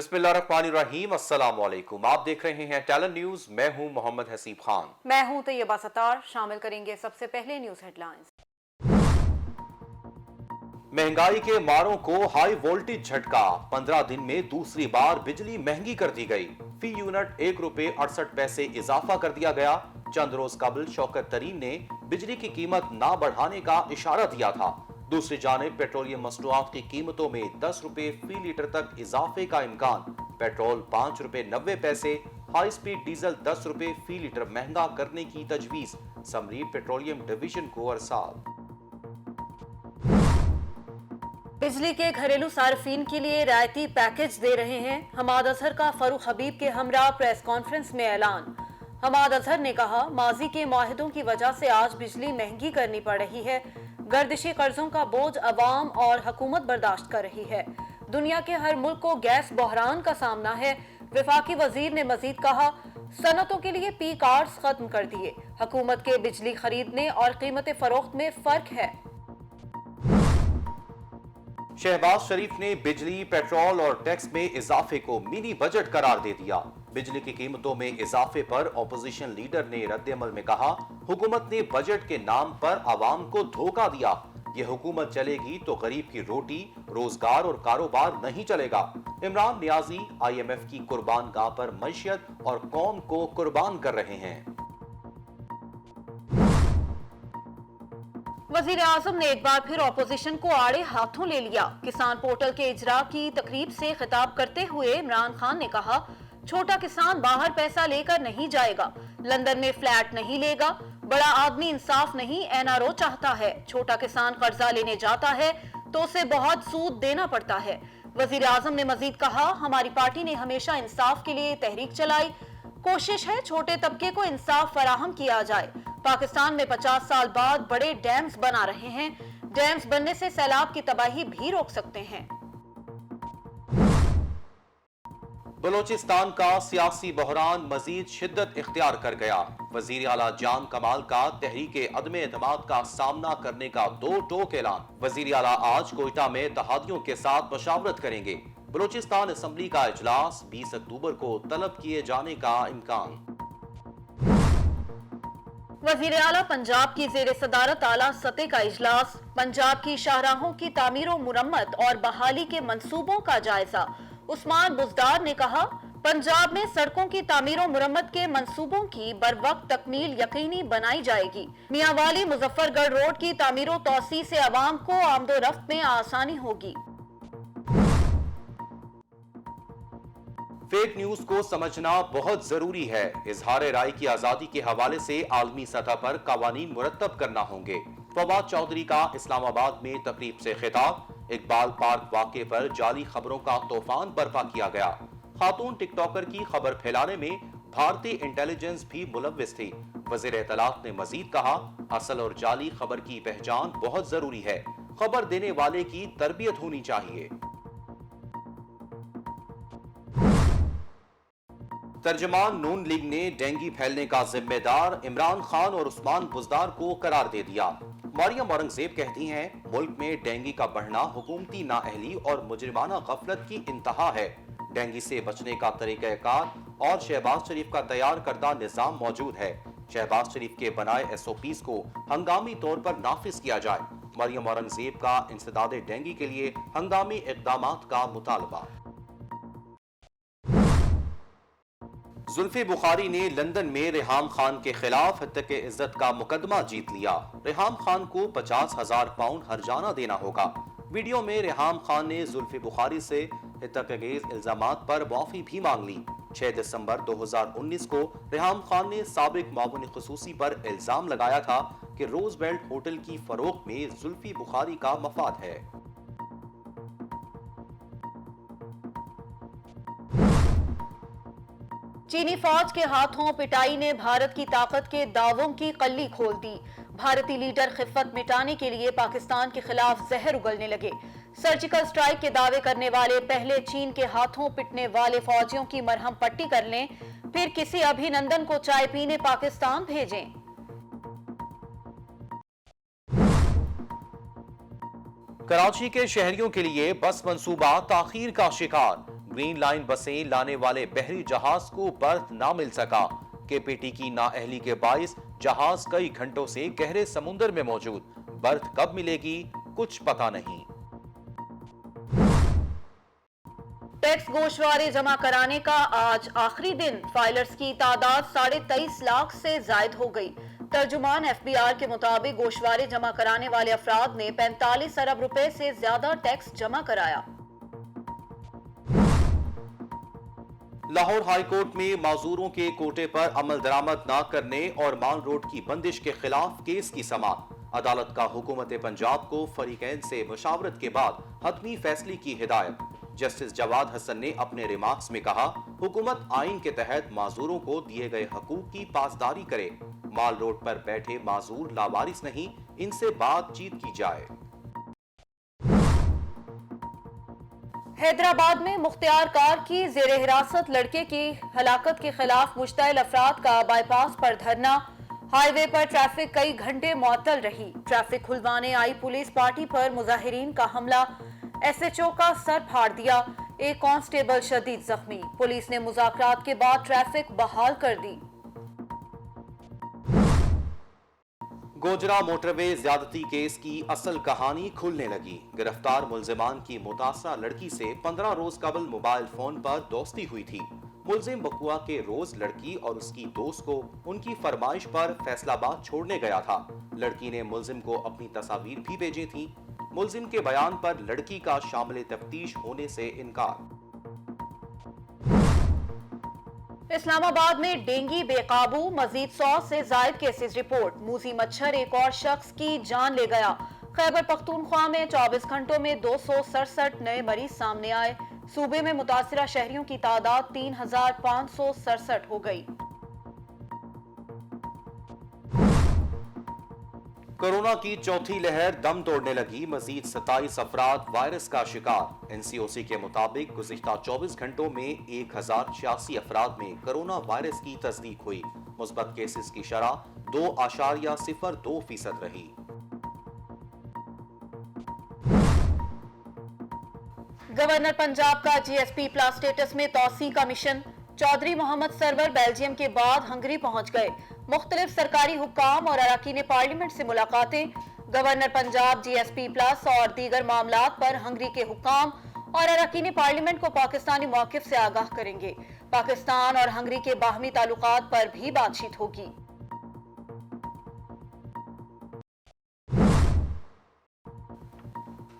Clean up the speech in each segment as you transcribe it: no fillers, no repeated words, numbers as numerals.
बिस्मिल्लाहिर्रहमानिर्रहीम, अस्सलाम वालेकुम। आप देख रहे हैं टैलेंट न्यूज। मैं हूं मोहम्मद हसीब खान। मैं हूं तैयबा सत्तार। शामिल करेंगे सबसे पहले न्यूज हेडलाइंस। महंगाई के मारों को हाई वोल्टेज झटका। 15 दिन में दूसरी बार बिजली महंगी कर दी गई। फी यूनिट ₹1.68 इजाफा कर दिया गया। चंद रोज कबल शौकत तरीन ने बिजली की कीमत ना बढ़ाने का इशारा दिया था। दूसरी जानिब पेट्रोलियम मसनूआत की कीमतों में ₹10 फी लीटर तक इजाफे का इम्कान। पेट्रोल ₹5.90, हाई स्पीड डीजल ₹10 फी लीटर महंगा करने की तजवीज। समरी पेट्रोलियम डिवीजन को अरसाल। बिजली के घरेलू सार्फिन के लिए रियायती पैकेज दे रहे हैं। हमाद अजहर का फरूख हबीब के हमरा प्रेस कॉन्फ्रेंस में ऐलान। हमाद अजहर ने कहा, माजी के मुआहिदों की वजह से आज बिजली महंगी करनी पड़ रही है। गर्दिशी कर्जों का बोझ अवाम और हुकूमत बर्दाश्त कर रही है। दुनिया के हर मुल्क को गैस बहरान का सामना है। वफाकी वजीर ने मजीद कहा, सनतों के लिए पी कार्ड्स खत्म कर दिए। हुकूमत के बिजली खरीदने और कीमत फरोख्त में फर्क है। शहबाज शरीफ ने बिजली, पेट्रोल और टैक्स में इजाफे को मिनी बजट करार दे दिया। बिजली की कीमतों में इजाफे पर अपोजिशन लीडर ने रद्दअमल में कहा, हुकूमत ने बजट के नाम पर आवाम को धोखा दिया। ये हुकूमत चलेगी तो गरीब की रोटी, रोजगार और कारोबार नहीं चलेगा। इमरान नियाजी IMF की कुर्बान गाह पर मैशियत और कौम को कुर्बान कर रहे हैं। वजीर आजम ने एक बार फिर अपोजिशन को आड़े हाथों ले लिया। किसान पोर्टल के इजरा की तकरीब से खिताब करते हुए इमरान खान ने कहा, छोटा किसान बाहर पैसा लेकर नहीं जाएगा, लंदन में फ्लैट नहीं लेगा, बड़ा आदमी इंसाफ नहीं NRO चाहता है। छोटा किसान कर्जा लेने जाता है तो उसे बहुत सूद देना पड़ता है। वजीर आजम ने मजीद कहा, हमारी पार्टी ने हमेशा इंसाफ के लिए तहरीक चलाई। कोशिश है छोटे तबके को इंसाफ फराहम किया जाए। पाकिस्तान में 50 साल बाद बड़े डैम्स बना रहे हैं। डैम्स बनने से सैलाब की तबाही भी रोक सकते हैं। बलोचिस्तान का सियासी बहरान मजीद शिद्दत इख्तियार कर गया। वजीर आला जान कमाल का तहरीके अदम एतमाद का सामना करने का दो टोक ऐलान। वजीर आला आज कोयटा में इत्तेहादियों के साथ मशावरत करेंगे। बलोचिस्तान असम्बली का इजलास 20 अक्टूबर को तलब किए जाने का इम्कान। वजीर आला पंजाब की जेर सदारत आला सतह का इजलास। पंजाब की शाहराहों की तामीर व मुरम्मत और बहाली के मंसूबों का जायजा। उस्मान बुजदार ने कहा, पंजाब में सड़कों की तामीर व मुरम्मत के मंसूबों की बरवक्त तकमील यकीनी बनाई जाएगी। मियांवाली मुजफ्फरगढ़ रोड की तामीर व तौसी से अवाम को आमदोरफ्त में आसानी होगी। फेक न्यूज को समझना बहुत जरूरी है। इजहार राय की आजादी के हवाले से आलमी सतह पर कवानीन मुरत्तब करना होंगे। फवाद चौधरी का इस्लामाबाद में तकरीब से खिताब। इकबाल पार्क वाक़े पर जाली खबरों का तूफान बर्पा किया गया। खातून टिकटॉकर की खबर फैलाने में भारतीय इंटेलिजेंस भी मुलव्विस थी। वज़ीर इत्तलात ने मजीद कहा, असल और जाली खबर की पहचान बहुत जरूरी है। खबर देने वाले की तरबियत होनी चाहिए। तर्जमान नून लीग ने डेंगू फैलने का जिम्मेदार इमरान खान और उस्मान बुजदार को करार दे दिया। मरियम औरंगजेब कहती हैं, मुल्क में डेंगू का बढ़ना हुकूमती नाअहली और मुजरिमाना गफलत की इंतहा है। डेंगू से बचने का तरीक़ाकार और शहबाज शरीफ का तैयार करदा निज़ाम मौजूद है। शहबाज शरीफ के बनाए SOPs को हंगामी तौर पर नाफिज किया जाए। मरियम औरंगजेब का इंसदाद डेंगू के लिए हंगामी इक़दामात का मुतालबा। जुल्फी बुखारी ने लंदन में रेहाम खान के खिलाफ हत्या के इज्जत का मुकदमा जीत लिया। रेहाम खान को 50,000 पाउंड हर्जाना देना होगा। वीडियो में रेहाम खान ने जुल्फी बुखारी से हत्यागेज इल्जामात पर माफी भी मांग ली। 6 दिसंबर 2019 को रेहाम खान ने साबिक मामून खुसूसी पर इल्जाम लगाया था कि रोजवेल्ट होटल की फरोख्त में जुल्फी बुखारी का मफाद है। चीनी फौज के हाथों पिटाई ने भारत की ताकत के दावों की कल्ली खोल दी। भारतीय लीडर खिफ़त मिटाने के लिए पाकिस्तान के खिलाफ जहर उगलने लगे। सर्जिकल स्ट्राइक के दावे करने वाले पहले चीन के हाथों पिटने वाले फौजियों की मरहम पट्टी कर लें, फिर किसी अभिनंदन को चाय पीने पाकिस्तान भेजें। कराची के शहरियों के लिए बस मंसूबा ताखीर का शिकार। ग्रीन लाइन बसें लाने वाले बहरी जहाज को बर्थ ना मिल सका। केपीटी की नाअहली के बाइस जहाज कई घंटों से गहरे समुद्र में मौजूद, बर्थ कब मिलेगी कुछ पता नहीं। टैक्स गोशवारे जमा कराने का आज आखिरी दिन, फाइलर्स की तादाद 23.5 लाख से जायद हो गई। तर्जुमान एफबीआर के मुताबिक गोशवारे जमा कराने वाले अफराद ने 45 अरब रुपए से ज्यादा टैक्स जमा कराया। लाहौर हाई कोर्ट में माजूरों के कोटे पर अमल दरामद न करने और मान रोड की बंदिश के खिलाफ केस की समाअत। अदालत का हुकूमत पंजाब को फरीकैन से मुशावरत के बाद हतमी फैसले की हिदायत। जस्टिस जवाद हसन ने अपने रिमार्क्स में कहा, हुकूमत आइन के तहत माजूरों को दिए गए हकूक की पासदारी करे। माल रोड पर बैठे माजूर लावारिस नहीं, इनसे बातचीत की जाए। हैदराबाद में मुख्तियार कार की जेर हिरासत लड़के की हलाकत के खिलाफ मुश्तइल अफराद का बाईपास पर धरना। हाईवे पर ट्रैफिक कई घंटे मुअत्तल रही। ट्रैफिक खुलवाने आई पुलिस पार्टी पर मुजाहिरीन का हमला, एसएचओ का सर फाड़ दिया, एक कांस्टेबल शदीद जख्मी। पुलिस ने मुज़ाकरात के बाद ट्रैफिक बहाल कर दी। गोजरा मोटरवे ज्यादती केस की असल कहानी खुलने लगी। गिरफ्तार मुल्जिमान की मुतासरा लड़की से 15 रोज कबल मोबाइल फोन पर दोस्ती हुई थी। मुल्जिम बकुआ के रोज लड़की और उसकी दोस्त को उनकी फरमाइश पर फैसलाबाद छोड़ने गया था। लड़की ने मुल्जिम को अपनी तस्वीर भी भेजी थी। मुल्जिम के बयान पर लड़की का शामिल तफ्तीश होने से इनकार। इस्लामाबाद में डेंगी बेकाबू, मजीद 100 से जायद केसेस रिपोर्ट। मूसी मच्छर एक और शख्स की जान ले गया। खैबर पख्तूनख्वा में 24 घंटों में 267 नए मरीज सामने आए। सूबे में मुतासिरा शहरियों की तादाद 3567 हो गई। कोरोना की चौथी लहर दम तोड़ने लगी। मजीद 27 अफराद वायरस का शिकार। एनसीओसी के मुताबिक गुज़िश्ता 24 घंटों में 1086 अफराद में कोरोना वायरस की तस्दीक हुई। मुस्बत केसेस की शरह 2.02% रही। गवर्नर पंजाब का जीएसपी प्लस स्टेटस में तौसी का मिशन। चौधरी मोहम्मद सरवर बेल्जियम के बाद हंगरी पहुंच गए। मुख्तलिफ सरकारी हुक्काम और अरकान पार्लियामेंट से मुलाकातें। गवर्नर पंजाब जीएसपी प्लस और दीगर मामलात पर हंगरी के हुक्काम और अरकान पार्लियामेंट को पाकिस्तानी मौक़िफ़ से आगाह करेंगे। पाकिस्तान और हंगरी के बाहमी ताल्लुकात पर भी बातचीत होगी।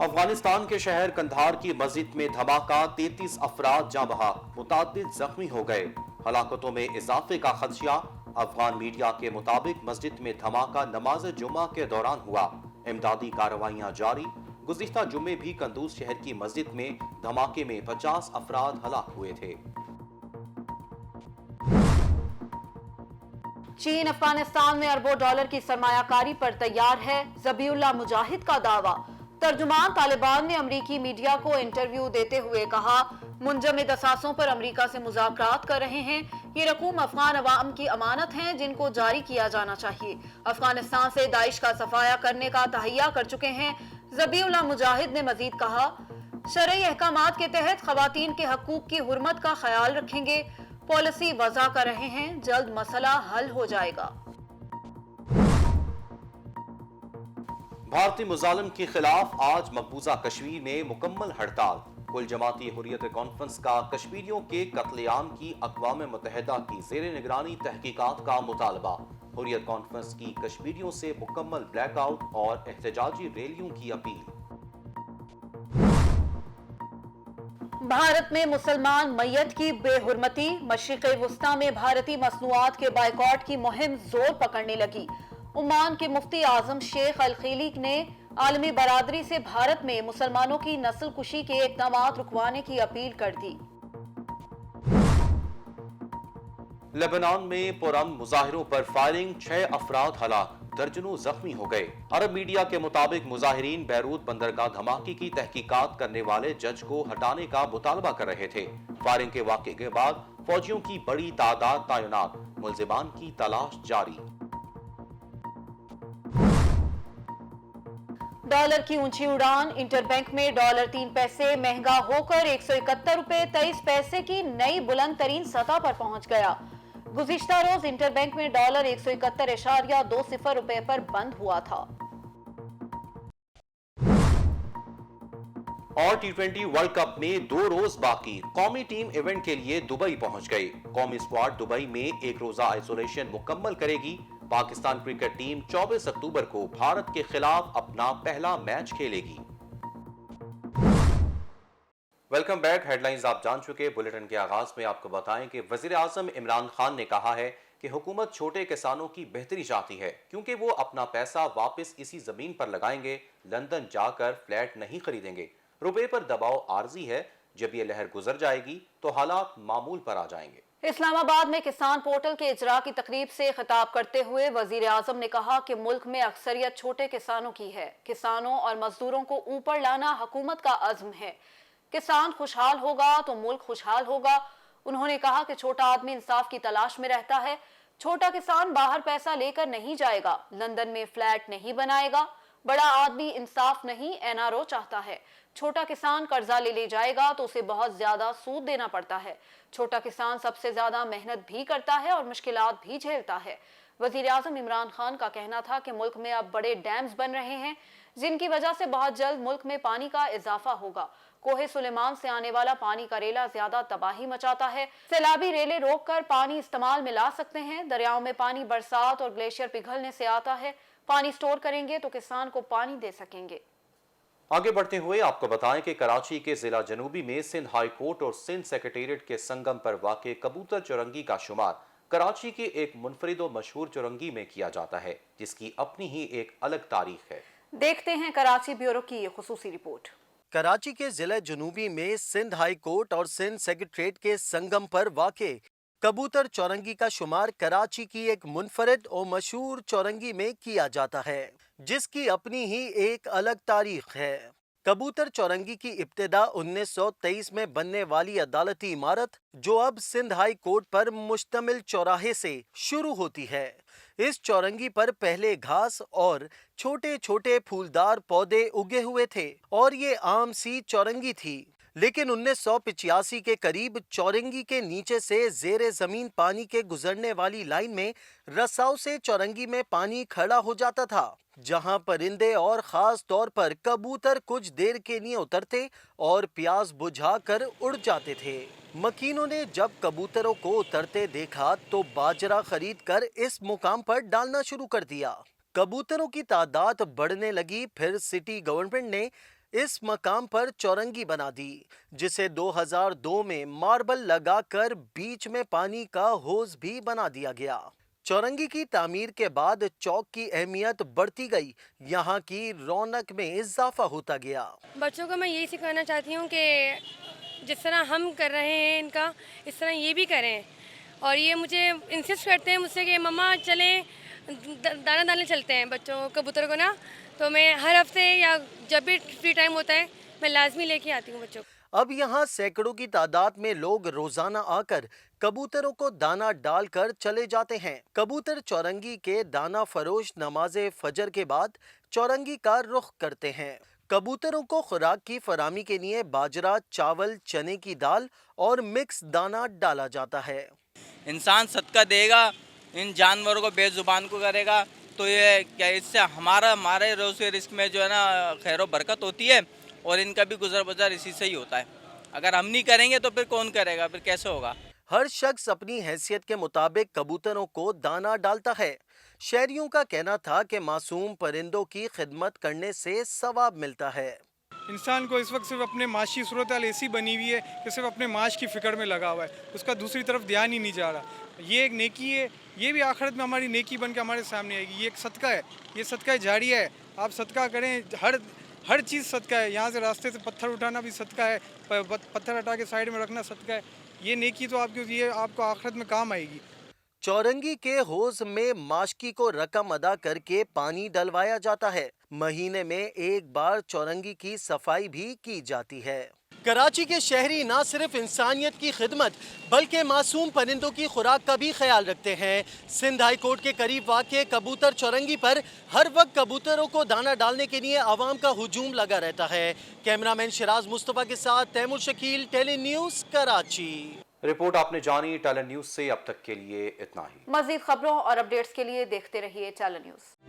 अफगानिस्तान के शहर कंधार की मस्जिद में धमाका, 33 अफराद जाँ बहक, मुतादिद जख्मी हो गए। हलाकतों में इजाफे का खदशा। अफगान मीडिया के मुताबिक मस्जिद में धमाका नमाज जुम्मा के दौरान हुआ। इमदादी कार्रवाइयां जारी। गुज़िश्ता जुम्मे भी कंदूज शहर की मस्जिद में धमाके में 50 अफराद हलाक हुए थे। चीन अफगानिस्तान में अरबों डॉलर की सरमायाकारी पर तैयार है, ज़बीउल्लाह मुजाहिद का दावा। तर्जुमान तालिबान ने अमरीकी मीडिया को इंटरव्यू देते हुए कहा, मुंजमद असासों पर अमरीका से मुज़ाकरात कर रहे हैं। ये रकूम अफगान अवाम की अमानत हैं जिनको जारी किया जाना चाहिए। अफगानिस्तान से दाइश का सफाया करने का तहैया कर चुके हैं। ज़बीउल्लाह मुजाहिद ने मजीद कहा, शरई अहकामात के तहत खवातीन के हकूक की हुर्मत का ख्याल रखेंगे। पॉलिसी वज़ा कर रहे हैं, जल्द मसला हल हो जाएगा। भारतीय मुजालिम के खिलाफ आज मकबूजा कश्मीर में मुकम्मल हड़ताल। कुल जमाती हुर्रियत कॉन्फ्रेंस का कश्मीरियों के कत्लेआम की अक़वाम मुत्तहिदा की ज़ेरे निगरानी तहकीकात का मुतालबा। हुर्रियत कॉन्फ्रेंस की कश्मीरियों से मुकम्मल ब्लैकआउट और एहतजाजी रैलियों की अपील। भारत में मुसलमान मैयत की बेहुरमती। मशरिक़ वुस्ता में भारतीय मसनूआत के बाइकॉट की मुहिम जोर पकड़ने लगी। ओमान के मुफ्ती आजम शेख अल खलीक ने आलमी बरादरी से भारत में मुसलमानों की नस्ल कुशी के इक़दामात रुकवाने की अपील कर दी। लेबनान में पुरअमन मुजाहिरों पर फायरिंग, 6 अफराद हलाक, दर्जनों जख्मी हो गए। अरब मीडिया के मुताबिक मुजाहिरीन बैरूत बंदरगाह धमाके की तहकीकात करने वाले जज को हटाने का मुतालबा कर रहे थे। फायरिंग के वाक़े के बाद फौजियों की बड़ी तादाद तैनात, मुल्जिमान की तलाश जारी। डॉलर की ऊंची उड़ान, इंटरबैंक में डॉलर 3 पैसे महंगा होकर 171 रुपए 23 पैसे की नई बुलंद तरीन सतह पर पहुंच गया। गुज़िश्ता रोज इंटरबैंक में डॉलर 171.20 रुपए पर बंद हुआ था। और टी20 वर्ल्ड कप में 2 रोज बाकी, कौमी टीम इवेंट के लिए दुबई पहुंच गई। कौमी स्क्वाड दुबई में एक रोजा आइसोलेशन मुकम्मल करेगी। पाकिस्तान क्रिकेट टीम 24 अक्टूबर को भारत के खिलाफ अपना पहला मैच खेलेगी। Welcome back. हेडलाइंस आप जान चुके। बुलेटिन के आगाज में आपको बताएं कि वजीर आजम इमरान खान ने कहा है कि हुकूमत छोटे किसानों की बेहतरी चाहती है, क्योंकि वो अपना पैसा वापस इसी जमीन पर लगाएंगे, लंदन जाकर फ्लैट नहीं खरीदेंगे। रुपए पर दबाव आर्जी है, जब ये लहर गुजर जाएगी तो हालात मामूल पर आ जाएंगे। इस्लामाबाद में किसान पोर्टल के इजरा की तकरीब से खिताब करते हुए वजीर आजम ने कहा कि मुल्क में अक्सरियत छोटे किसानों की है। किसानों और मजदूरों को ऊपर लाना हुकूमत का अज़्म है। किसान खुशहाल होगा तो मुल्क खुशहाल होगा। उन्होंने कहा कि छोटा आदमी इंसाफ की तलाश में रहता है। छोटा किसान बाहर पैसा लेकर नहीं जाएगा, लंदन में फ्लैट नहीं बनाएगा। बड़ा आदमी इंसाफ नहीं, एनआरओ चाहता है। छोटा किसान कर्जा ले जाएगा तो उसे बहुत ज्यादा सूद देना पड़ता है। छोटा किसान सबसे ज्यादा मेहनत भी करता है और मुश्किलात भी झेलता है। वजीर आजम इमरान खान का कहना था कि मुल्क में अब बड़े डैम्स बन रहे हैं, जिनकी वजह से बहुत जल्द मुल्क में पानी का इजाफा होगा। कोहे सुलेमान से आने वाला पानी का रेला ज्यादा तबाही मचाता है। सैलाबी रेले रोककर पानी इस्तेमाल में ला सकते हैं। दरियाओं में पानी बरसात और ग्लेशियर पिघलने से आता है। पानी स्टोर करेंगे तो किसान को पानी दे सकेंगे। आगे बढ़ते हुए आपको बताएं कि कराची के जिला जनूबी में सिंध हाई कोर्ट और सिंध सेक्रेटेरिएट के संगम पर वाक़े कबूतर चौरंगी का शुमार कराची के एक मुनफरिद और मशहूर चौरंगी में किया जाता है, जिसकी अपनी ही एक अलग तारीख है। देखते हैं कराची ब्यूरो की ये खुसूसी रिपोर्ट। कराची के जिला जनूबी में सिंध हाई कोर्ट और सिंध सेक्रेटेरिएट के संगम पर वाक़े कबूतर चौरंगी का शुमार कराची की एक मुनफरिद और मशहूर चौरंगी में किया जाता है, जिसकी अपनी ही एक अलग तारीख है। कबूतर चौरंगी की इब्तिदा 1923 में बनने वाली अदालती इमारत, जो अब सिंध हाई कोर्ट पर मुश्तमिल चौराहे से शुरू होती है। इस चौरंगी पर पहले घास और छोटे छोटे फूलदार पौधे उगे हुए थे और ये आम सी चौरंगी थी। लेकिन 1985 के करीब चौरंगी के नीचे से जेरे जमीन पानी के गुजरने वाली लाइन में रसाव से चौरंगी में पानी खड़ा हो जाता था, जहां परिंदे और खास तौर पर कबूतर कुछ देर के लिए उतरते और प्यास बुझाकर उड़ जाते थे। मकीनों ने जब कबूतरों को उतरते देखा तो बाजरा खरीद कर इस मुकाम पर डालना शुरू कर दिया। कबूतरों की तादाद बढ़ने लगी। फिर सिटी गवर्नमेंट ने इस मकाम पर चौरंगी बना दी, जिसे 2002 में मार्बल लगाकर बीच में पानी का हौज भी बना दिया गया। चौरंगी की तामीर के बाद चौक की अहमियत बढ़ती गई, यहाँ की रौनक में इजाफा होता गया। बच्चों को मैं यही सिखाना चाहती हूँ कि जिस तरह हम कर रहे हैं इनका, इस तरह ये भी करें। और ये मुझे इंसिस्ट करते हैं मुझसे कि मम्मा चलें दाना डालने चलते हैं बच्चों कबूतर को ना। तो मैं हर हफ्ते या जब भी फ्री टाइम होता है मैं लाजमी लेके आती हूँ बच्चों को। अब यहाँ सैकड़ों की तादाद में लोग रोजाना आकर कबूतरों को दाना डालकर चले जाते हैं। कबूतर चौरंगी के दाना फरोश नमाजे फजर के बाद चौरंगी का रुख करते हैं। कबूतरों को खुराक की फरामी के लिए बाजरा, चावल, चने की दाल और मिक्स दाना डाला जाता है। इंसान सदका देगा, इन जानवरों को बेजुबान को करेगा, तो ये क्या इससे हमारे रोज़ के रिस्क में जो है ना खैर बरकत होती है और इनका भी गुजर बसर इसी से ही होता है। अगर हम नहीं करेंगे तो फिर कौन करेगा, फिर कैसे होगा। हर शख्स अपनी हैसियत के मुताबिक कबूतरों को दाना डालता है। शहरियों का कहना था कि मासूम परिंदों की खिदमत करने से सवाब मिलता है। इंसान को इस वक्त सिर्फ अपने माशी सूरत हाल ऐसी बनी हुई है कि सिर्फ अपने माश की फ़िक्र में लगा हुआ है, उसका दूसरी तरफ ध्यान ही नहीं जा रहा। ये एक नेकी है, ये भी आखिरत में हमारी नेकी बन के हमारे सामने आएगी। ये एक सदका है, ये सदका जारिया है। आप सदका करें, हर चीज़ सदका है। यहाँ से रास्ते से पत्थर उठाना भी सदका है, पत्थर हटा के साइड में रखना सदका है। ये नेकी तो आपको आखिरत में काम आएगी। चौरंगी के हौज में माशकी को रकम अदा करके पानी डलवाया जाता है। महीने में एक बार चौरंगी की सफाई भी की जाती है। कराची के शहरी न सिर्फ इंसानियत की खिदमत बल्कि मासूम परिंदों की खुराक का भी ख्याल रखते हैं। सिंध हाई कोर्ट के करीब वाक़ कबूतर चौरंगी पर हर वक्त कबूतरों को दाना डालने के लिए आवाम का हुजूम लगा रहता है। कैमरामैन शिराज मुस्तफ़ा के साथ Taimur Shakeel, tele news, Karachi. Report आपने जानी। टैलेंट न्यूज से अब तक के लिए इतना ही। मज़ीद खबरों और अपडेट्स के लिए देखते रहिए टैलेंट न्यूज़।